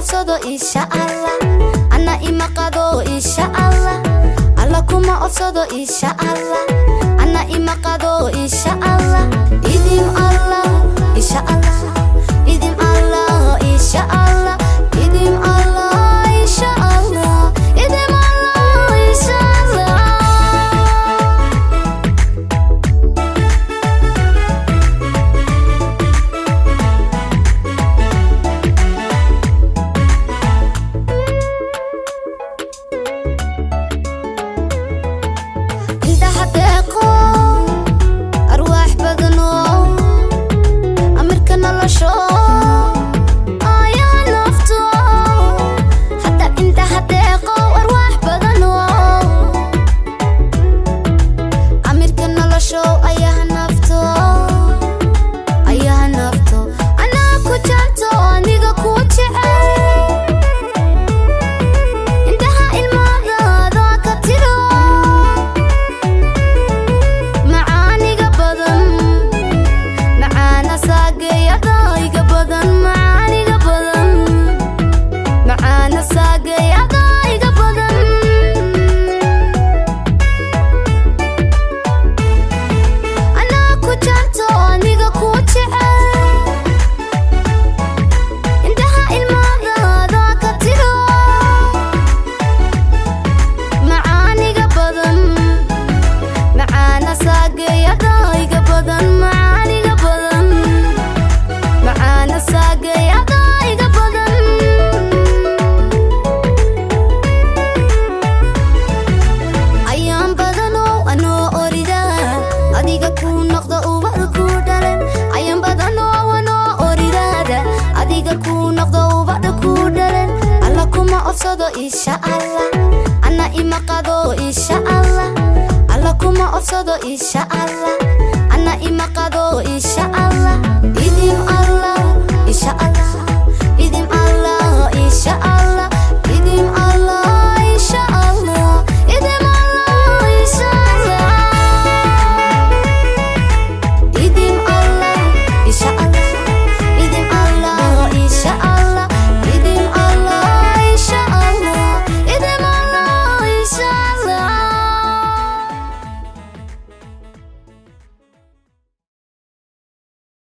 ofsado insha Allah ana imaqado insha Allah alla kuma ofsado insha Allah ana imaqado insha Allah idim Allah insha Allah idim Allah insha Allah idim Allah insha Allah idim Allah insha Allah ofsado insha Allah ana imaqado insha Allah alla kuma ofsado insha Allah ana imaqado insha Allah idim Allah insha Allah